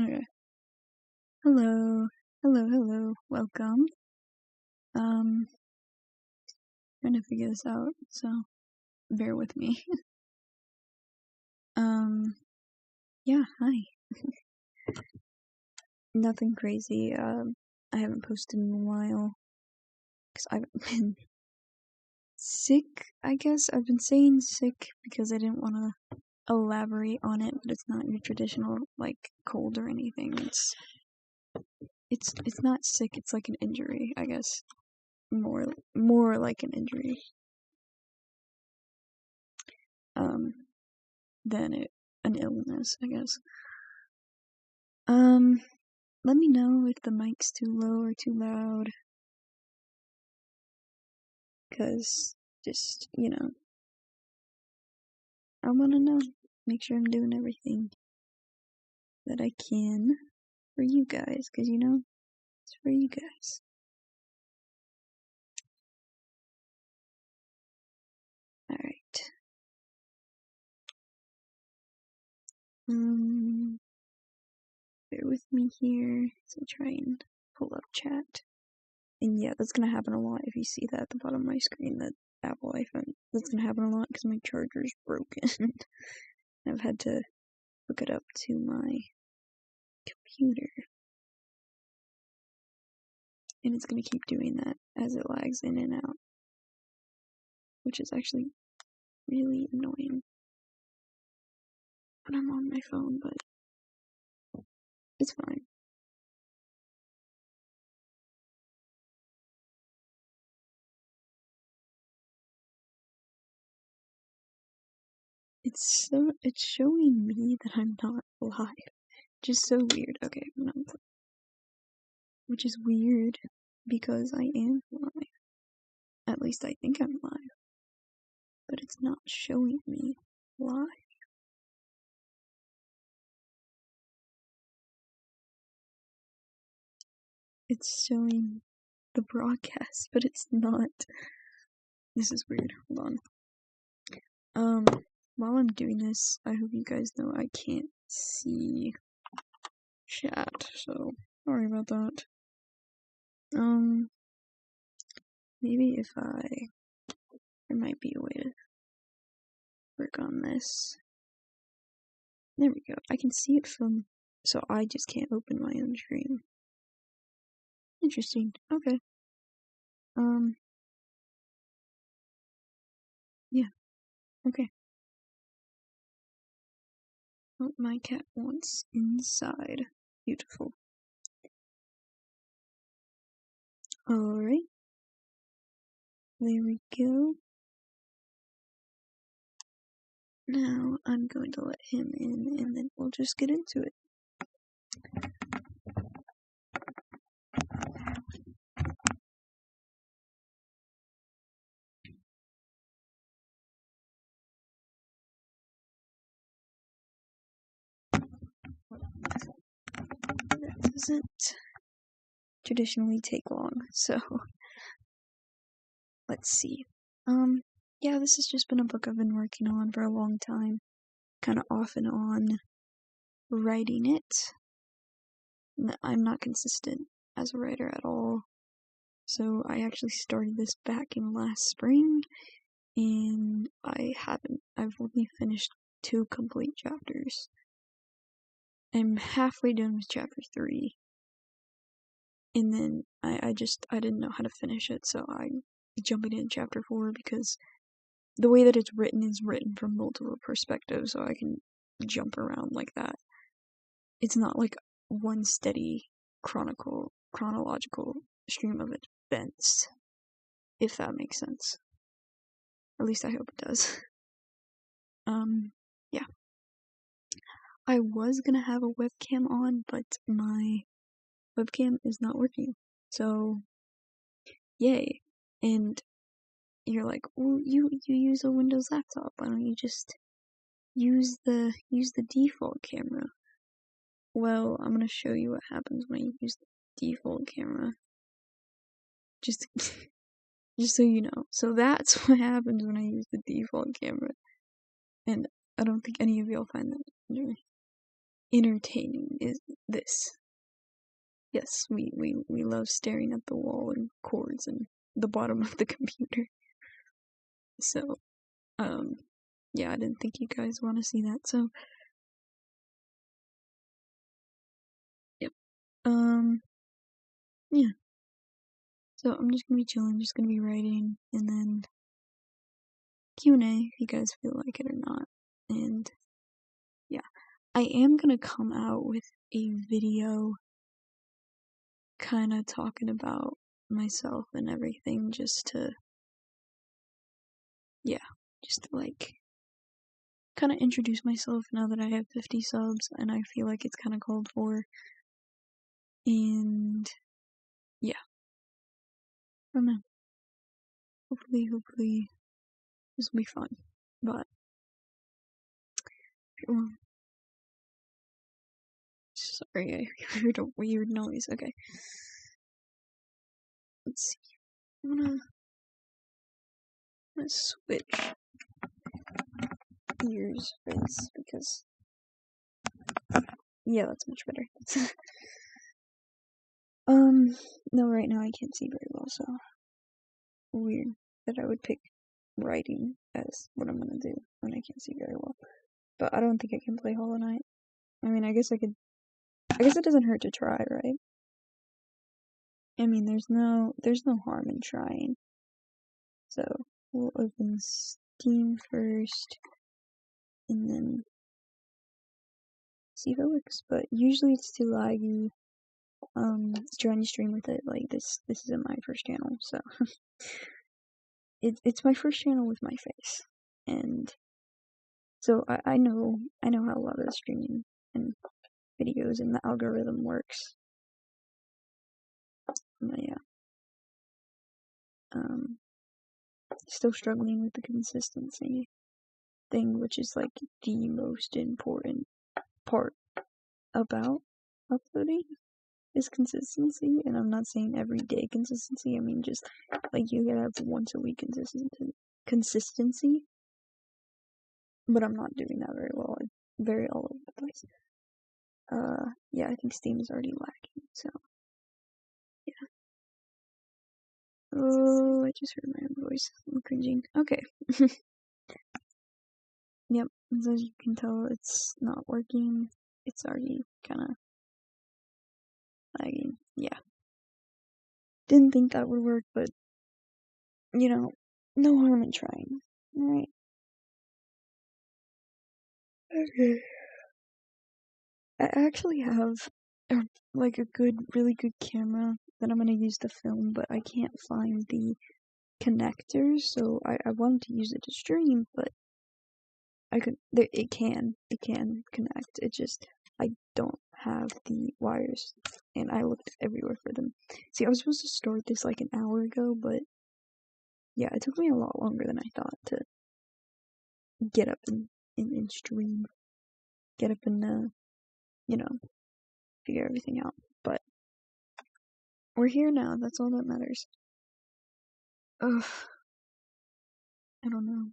Okay. Hello. Hello. Welcome. Trying to figure this out, so bear with me. Yeah, hi. Nothing crazy. I haven't posted in a while because I've been sick, I guess. I've been saying sick because I didn't want to elaborate on it, but it's not your traditional, like, cold or anything. It's not sick, it's like an injury, I guess. More like an injury. Than an illness, I guess. Let me know if the mic's too low or too loud. Cause just, I wanna know. Make sure I'm doing everything that I can for you guys, cause it's for you guys. Alright. Bear with me here as I try and pull up chat. And yeah, that's gonna happen a lot if you see that at the bottom of my screen, that Apple iPhone. That's gonna happen a lot because my charger's broken. I've had to hook it up to my computer. And it's gonna keep doing that as it lags in and out. Which is actually really annoying when I'm on my phone, but it's fine. It's showing me that I'm not live. Which is so weird. Okay, which is weird because I am live. At least I think I'm live. But it's not showing me live. It's showing the broadcast, but it's not. This is weird. Hold on. While I'm doing this, I hope you guys know I can't see chat, so sorry about that. Maybe if there might be a way to work on this. There we go. I can see it from, so I just can't open my own stream. Interesting. Okay. Yeah. Okay. Oh, my cat wants inside. Beautiful. Alright. There we go. Now I'm going to let him in and then we'll just get into it. That doesn't traditionally take long, so let's see. Yeah, this has just been a book I've been working on for a long time. Kinda off and on writing it. I'm not consistent as a writer at all. So I actually started this back in last spring, and I've only finished 2 complete chapters. I'm halfway done with chapter 3. And then I didn't know how to finish it, so I'm jumping in chapter 4 because the way that it's written is written from multiple perspectives, so I can jump around like that. It's not like one steady chronological stream of events, if that makes sense. At least I hope it does. Yeah. I was gonna have a webcam on, but my webcam is not working. So, yay. And you're like, well, you use a Windows laptop. Why don't you just use the default camera? Well, I'm gonna show you what happens when you use the default camera. Just so you know. So that's what happens when I use the default camera. And I don't think any of y'all find that interesting. entertaining is this. Yes, we love staring at the wall and cords and the bottom of the computer. So, yeah, I didn't think you guys want to see that, so, yep. Yeah. So I'm just gonna be chilling, just gonna be writing, and then Q&A if you guys feel like it or not. And, yeah. I am gonna come out with a video kinda talking about myself and everything, just to, like, kinda introduce myself now that I have 50 subs, and I feel like it's kinda called for. And, yeah. I don't know. Hopefully, this will be fun. But, sorry, I heard a weird noise. Okay. Let's see. I'm gonna switch ears for this because, yeah, that's much better. No, right now I can't see very well, so weird that I would pick writing as what I'm gonna do when I can't see very well. But I don't think I can play Hollow Knight. I mean, I guess I could. I guess it doesn't hurt to try, right? I mean, there's no harm in trying. So we'll open Steam first, and then see if it works. But usually it's too laggy. Trying to stream with it like this. This isn't my first channel, so it's my first channel with my face, and so I know how a lot of the streaming and videos and the algorithm works. But yeah, still struggling with the consistency thing, which is like the most important part about uploading is consistency. And I'm not saying everyday consistency. I mean just like you gotta have once a week consistency. But I'm not doing that very well. I'm very all over the place. Yeah, I think Steam is already lacking, so yeah. Oh, I just heard my own voice. I'm cringing. Okay. Yep, as you can tell, it's not working. It's already kinda lagging. Yeah. Didn't think that would work, but, you know, no harm in trying. Alright. Okay. I actually have like a really good camera that I'm gonna use to film, but I can't find the connectors, so I wanted to use it to stream, but it can connect. It just, I don't have the wires, and I looked everywhere for them. See, I was supposed to start this like an hour ago, but yeah, it took me a lot longer than I thought to get up and stream, get up and, figure everything out, but we're here now, that's all that matters. Ugh. I don't know.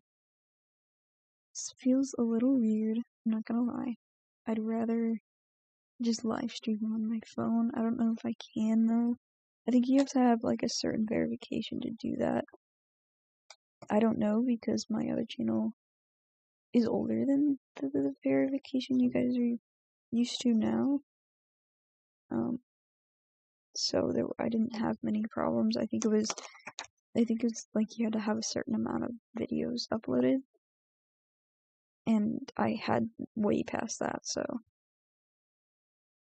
This feels a little weird, I'm not gonna lie. I'd rather just live stream on my phone. I don't know if I can though. I think you have to have like a certain verification to do that. I don't know because my other channel is older than the verification you guys are used to now. So I didn't have many problems. I think it was like you had to have a certain amount of videos uploaded, and I had way past that, so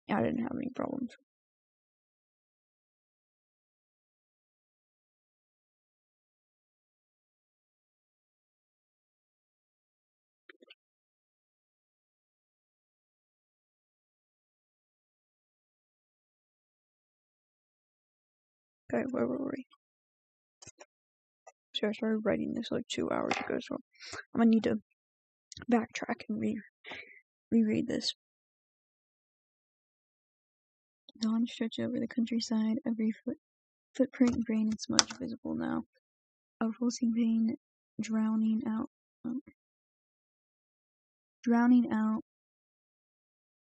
I didn't have any problems. Okay, where were we? So I started writing this like 2 hours ago, so I'm gonna need to backtrack and reread this. Dawn stretched over the countryside, every footprint, grain, and smudge visible now. A pulsing pain drowning out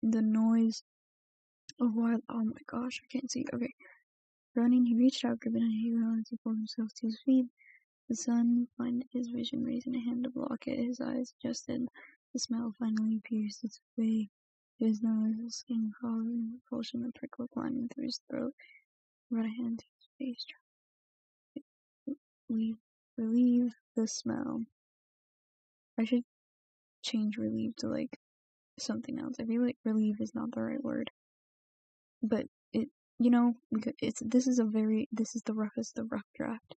the noise of wild. Oh my gosh, I can't see. Okay. Running, he reached out, gripping a hero as he pulled himself to his feet. The sun blinded his vision, raising a hand to block it. His eyes adjusted. The smell finally pierced its way to his nose. The skin crawled in repulsion, the prickle climbing through his throat. He brought a hand to his face, trying to relieve the smell. I should change relieve to like something else. I feel like relieve is not the right word, but it, you know, this is the roughest of rough draft.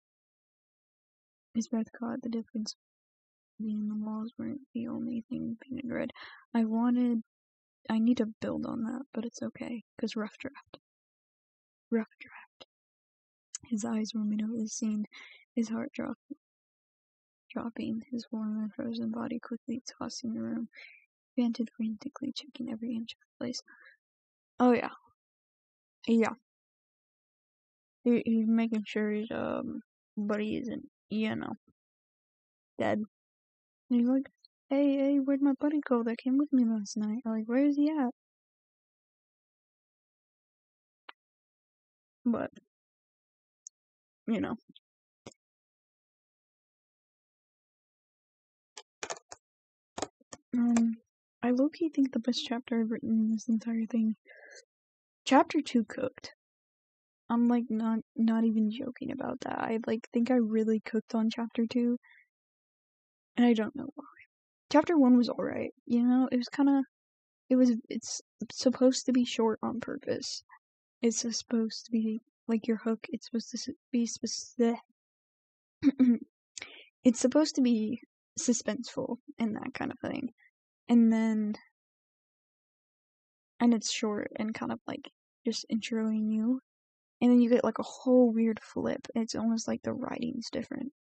His breath caught. The difference between the walls weren't the only thing painted red. I need to build on that, but it's okay, cause rough draft. His eyes roaming over the scene, his heart dropping, his warm and frozen body quickly tossing the room. He panted frantically, checking every inch of the place. Oh yeah. He's making sure his buddy isn't, dead. And he's like, hey, where'd my buddy go that came with me last night? Like, where is he at? But, I low-key think the best chapter I've written in this entire thing. Chapter 2 cooked. I'm like not even joking about that. I like think I really cooked on chapter 2. And I don't know why. Chapter 1 was alright, it's supposed to be short on purpose. It's supposed to be like your hook, it's supposed to be it's supposed to be suspenseful and that kind of thing. And it's short and kind of like just introing you. And then you get like a whole weird flip. It's almost like the writing's different.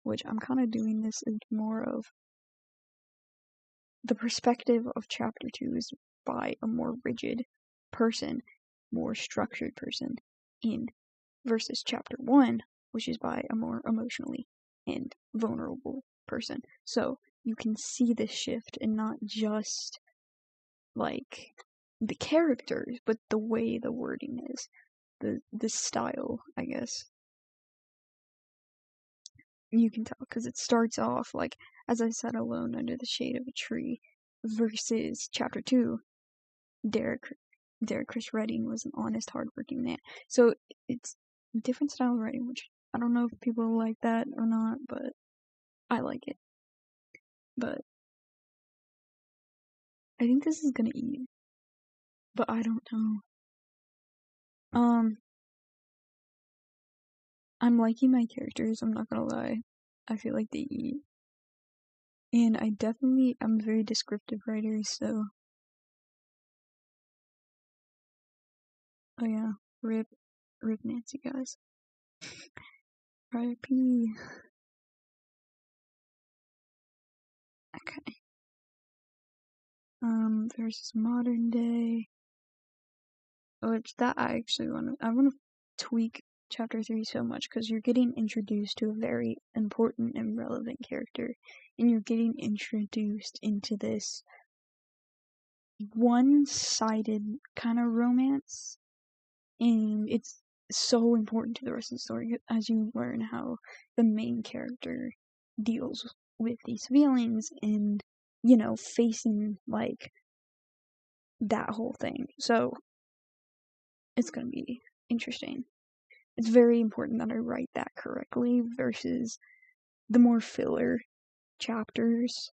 Which I'm kind of doing this as more of the perspective of chapter 2 is by a more rigid person, more structured person, versus chapter 1, which is by a more emotionally and vulnerable person. So you can see this shift and not just like the characters, but the way the wording is, the style, I guess. You can tell because it starts off like, as I sat alone under the shade of a tree, versus chapter 2, Derek Chris Redding was an honest, hardworking man. So it's a different style of writing, which I don't know if people like that or not, but I like it. But I think this is gonna eat, but I don't know. I'm liking my characters, I'm not gonna lie. I feel like they eat. And I'm a very descriptive writer, so. Oh yeah, rip Nancy, guys. R.I.P. Okay. Versus modern day. Which that I want to tweak chapter 3 so much because you're getting introduced to a very important and relevant character, and you're getting introduced into this one-sided kind of romance, and it's so important to the rest of the story as you learn how the main character deals with these feelings and facing like that whole thing. So it's gonna be interesting. It's very important that I write that correctly versus the more filler chapters,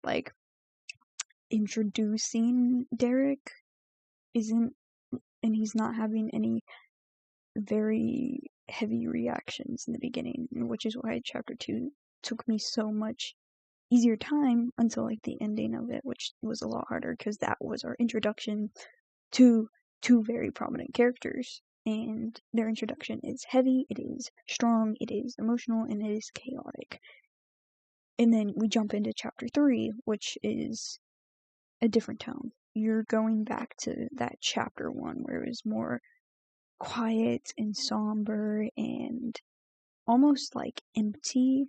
like introducing Derek isn't, and he's not having any very heavy reactions in the beginning, which is why chapter 2 took me so much easier time until like the ending of it, which was a lot harder because that was our introduction to two very prominent characters, and their introduction is heavy, it is strong, it is emotional, and it is chaotic. And then we jump into chapter 3, which is a different tone. You're going back to that chapter 1 where it was more quiet and somber and almost like empty,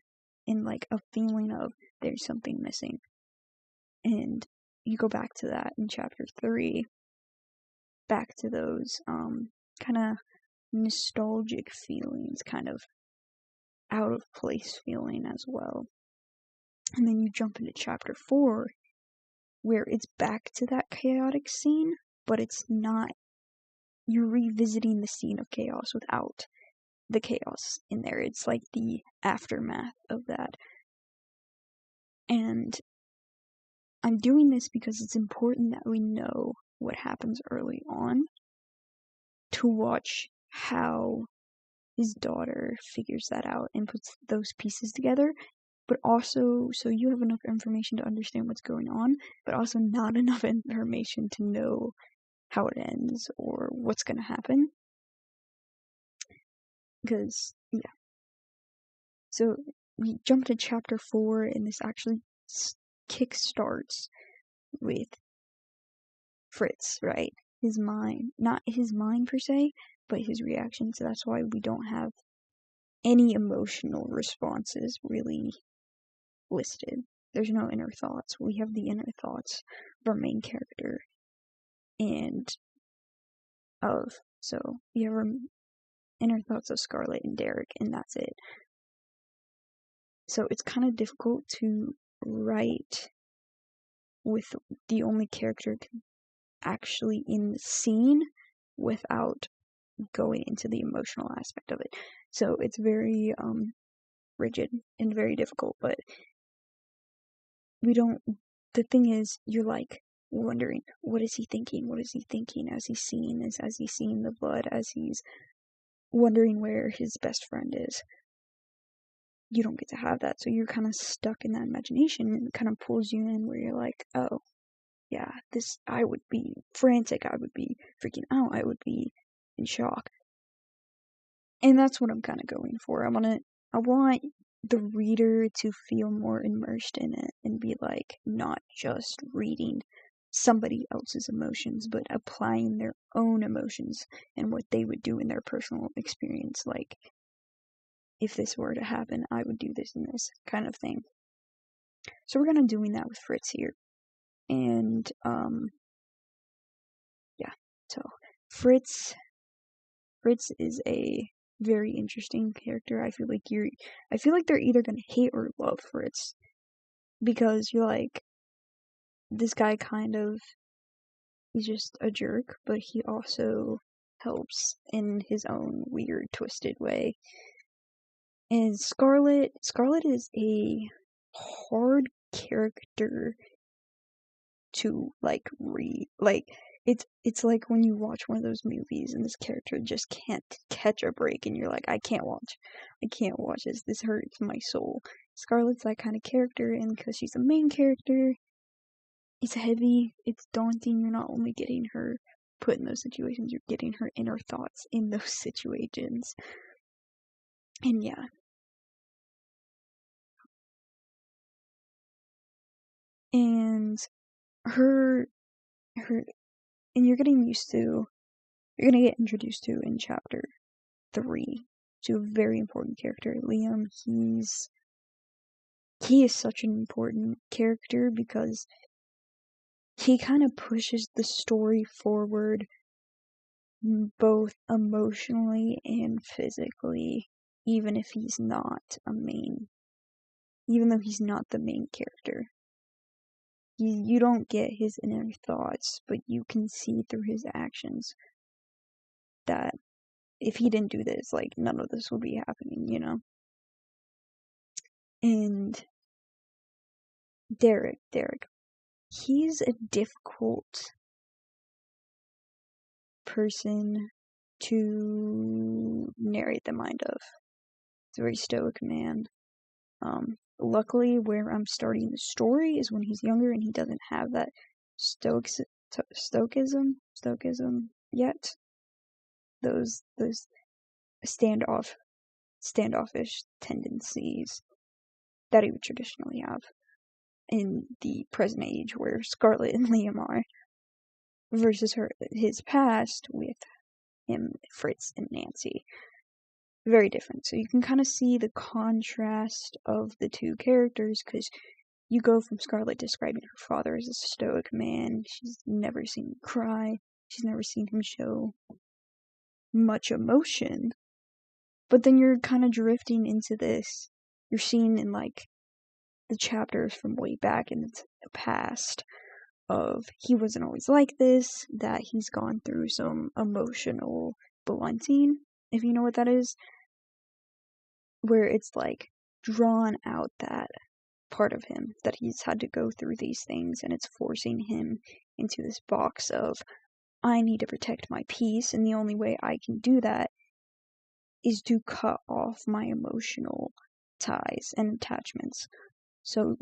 and like a feeling of there's something missing. And you go back to that in chapter 3, back to those kind of nostalgic feelings, kind of out of place feeling as well. And then you jump into chapter 4, where it's back to that chaotic scene, but it's not. You're revisiting the scene of chaos without the chaos in there. It's like the aftermath of that. And I'm doing this because it's important that we know what happens early on to watch how his daughter figures that out and puts those pieces together, but also so you have enough information to understand what's going on, but also not enough information to know how it ends or what's going to happen. Because, yeah. So, we jump to chapter 4, and this actually kick-starts with Fritz, right? His mind. Not his mind per se, but his reaction. So that's why we don't have any emotional responses really listed. There's no inner thoughts. We have the inner thoughts of our main character and so we have our inner thoughts of Scarlet and Derek, and that's it. So it's kind of difficult to write with the only character actually in the scene without going into the emotional aspect of it. So it's very rigid and very difficult, but the thing is, you're like wondering, what is he thinking as he's seeing this, as he's seeing the blood, as he's wondering where his best friend is. You don't get to have that, so you're kind of stuck in that imagination, and it kind of pulls you in where you're like, oh, yeah, I would be frantic, I would be freaking out, I would be in shock. And that's what I'm kind of going for. I want the reader to feel more immersed in it and be like, not just reading somebody else's emotions, but applying their own emotions and what they would do in their personal experience. Like, if this were to happen, I would do this and this kind of thing. So we're gonna doing that with Fritz here. And, yeah. So, Fritz is a very interesting character. I feel like they're either gonna hate or love Fritz. Because you're like, this guy kind of, he's just a jerk, but he also helps in his own weird, twisted way. And Scarlet is a hard character to read. It's like when you watch one of those movies and this character just can't catch a break, and you're like, I can't watch this. This hurts my soul. Scarlet's that kind of character, and because she's the main character, it's heavy, it's daunting. You're not only getting her put in those situations, you're getting her inner thoughts in those situations. And yeah. And and you're gonna get introduced to in chapter 3 to a very important character, Liam. He is such an important character because he kind of pushes the story forward both emotionally and physically, even though he's not the main character. You don't get his inner thoughts, but you can see through his actions that if he didn't do this, like, none of this would be happening, you know? And Derek, he's a difficult person to narrate the mind of. He's a very stoic man. Luckily, where I'm starting the story is when he's younger and he doesn't have that stoicism yet. Those standoffish tendencies that he would traditionally have in the present age where Scarlet and Liam are, versus his past with him, Fritz, and Nancy. Very different. So you can kind of see the contrast of the two characters, because you go from Scarlett describing her father as a stoic man. She's never seen him cry. She's never seen him show much emotion. But then you're kind of drifting into this. You're seeing in, like, the chapters from way back in the past of he wasn't always like this, that he's gone through some emotional blunting, if you know what that is, where it's, like, drawn out that part of him, that he's had to go through these things, and it's forcing him into this box of, I need to protect my peace, and the only way I can do that is to cut off my emotional ties and attachments. So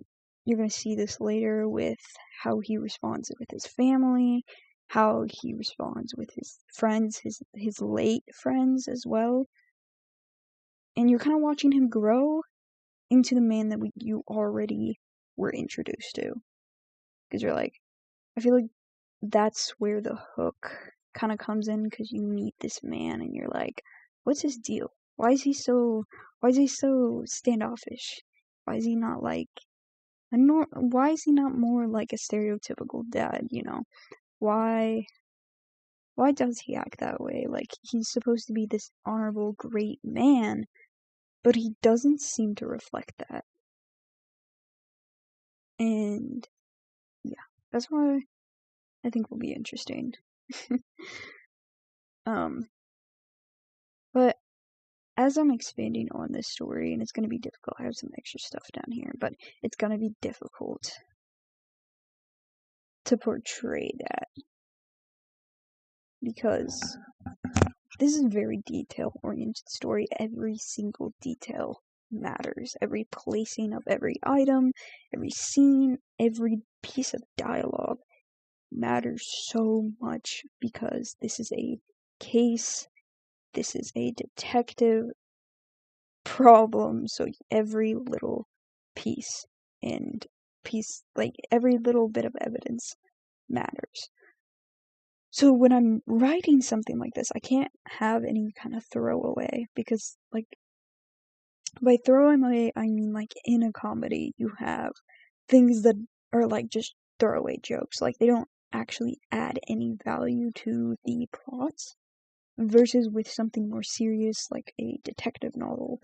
you're going to see this later with how he responds with his family, how he responds with his friends, his late friends as well. And you're kind of watching him grow into the man that you already were introduced to. Because you're like, I feel like that's where the hook kind of comes in, because you meet this man and you're like, what's his deal? Why is he so standoffish? Why is he not like why is he not more like a stereotypical dad, you know? Why does he act that way? Like, he's supposed to be this honorable, great man, but he doesn't seem to reflect that. And yeah, that's why I think will be interesting. But as I'm expanding on this story, and it's going to be difficult, I have some extra stuff down here, but it's going to be difficult to portray that, because this is a very detail-oriented story. Every single detail matters. Every placing of every item, every scene, every piece of dialogue matters so much, because this is a case, this is a detective problem, so every little piece, like every little bit of evidence matters. So when I'm writing something like this, I can't have any kind of throwaway, because, like, by throwaway, I mean, like, in a comedy, you have things that are, like, just throwaway jokes. Like, they don't actually add any value to the plots, versus with something more serious, like a detective novel,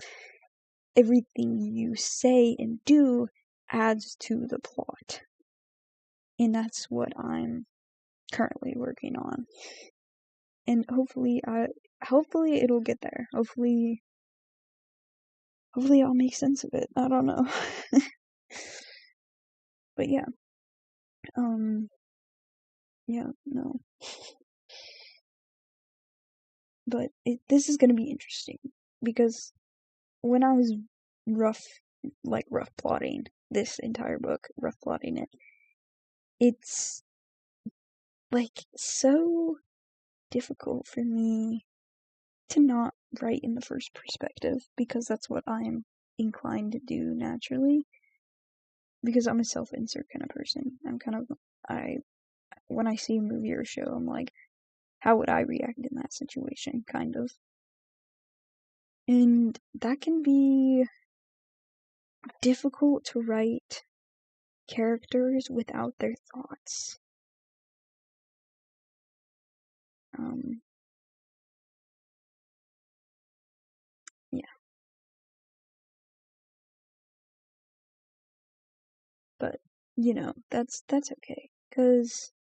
everything you say and do adds to the plot. And that's what I'm currently working on. And hopefully it'll get there. Hopefully I'll make sense of it. I don't know. But yeah. Yeah, no. But this is gonna be interesting, because when I was rough plotting this entire book, rough plotting it, it's, like, so difficult for me to not write in the first perspective, because that's what I'm inclined to do naturally, because I'm a self-insert kind of person. When I see a movie or a show, I'm like, how would I react in that situation, kind of. And that can be difficult to write characters without their thoughts. Yeah. But, you know, that's okay, because,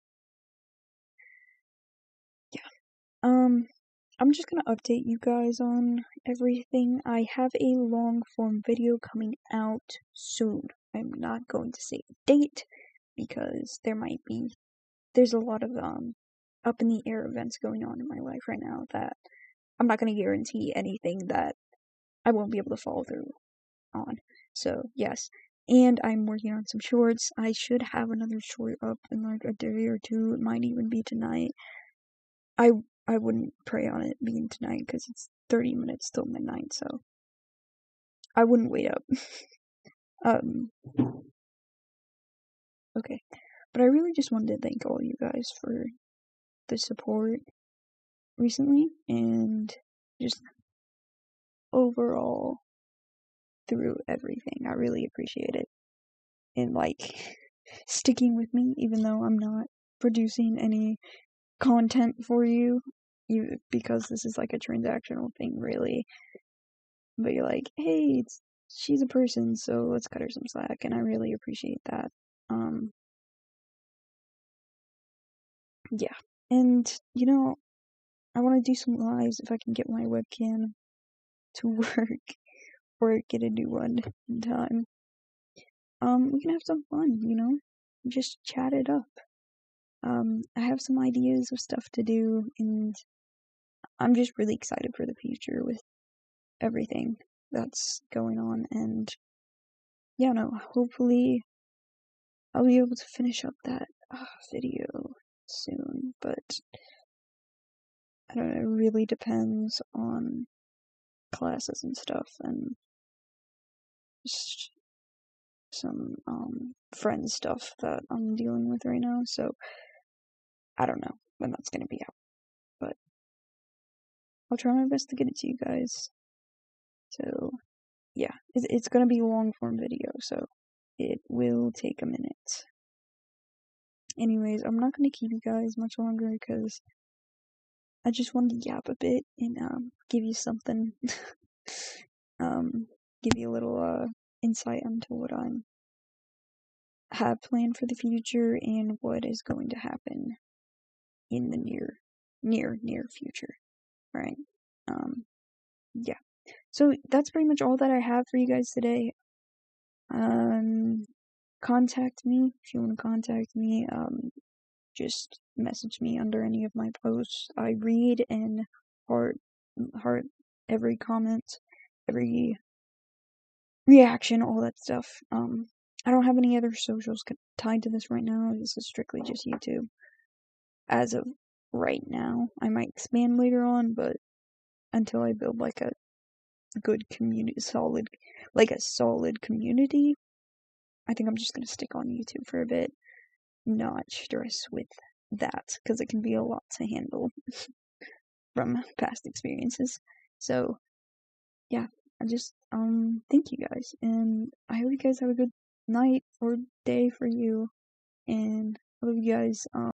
yeah. I'm just gonna update you guys on everything. I have a long form video coming out soon. I'm not going to say a date, because there's a lot of up in the air events going on in my life right now, that I'm not gonna guarantee anything that I won't be able to follow through on. So yes. And I'm working on some shorts. I should have another short up in like a day or two. It might even be tonight. I wouldn't pray on it being tonight, because it's 30 minutes till midnight, so I wouldn't wait up. Okay. But I really just wanted to thank all you guys for the support recently, and just overall through everything. I really appreciate it. and like sticking with me, even though I'm not producing any content for you, because this is like a transactional thing, really. But you're like, hey, she's a person, so let's cut her some slack, and I really appreciate that. Yeah, and I want to do some lives if I can get my webcam to work or get a new one in time. We can have some fun, just chat it up. I have some ideas of stuff to do, and I'm just really excited for the future with everything that's going on, and yeah, no, hopefully I'll be able to finish up that video soon, but I don't know, it really depends on classes and stuff, and just some friend stuff that I'm dealing with right now, so I don't know when that's gonna be out, but I'll try my best to get it to you guys. So yeah, it's gonna be a long form video, so it will take a minute. Anyways, I'm not gonna keep you guys much longer because I just wanted to yap a bit and give you something, give you a little insight into what I have planned for the future and what is going to happen in the near future, right? Yeah. So that's pretty much all that I have for you guys today. Contact me if you want to contact me. Just message me under any of my posts. I read and heart every comment, every reaction, all that stuff. I don't have any other socials tied to this right now. This is strictly just YouTube. As of right now, I might expand later on, but until I build like a good community, solid community, I think I'm just gonna stick on YouTube for a bit. Not stress with that, because it can be a lot to handle from past experiences. So yeah, I just thank you guys, and I hope you guys have a good night or day for you, and I love you guys.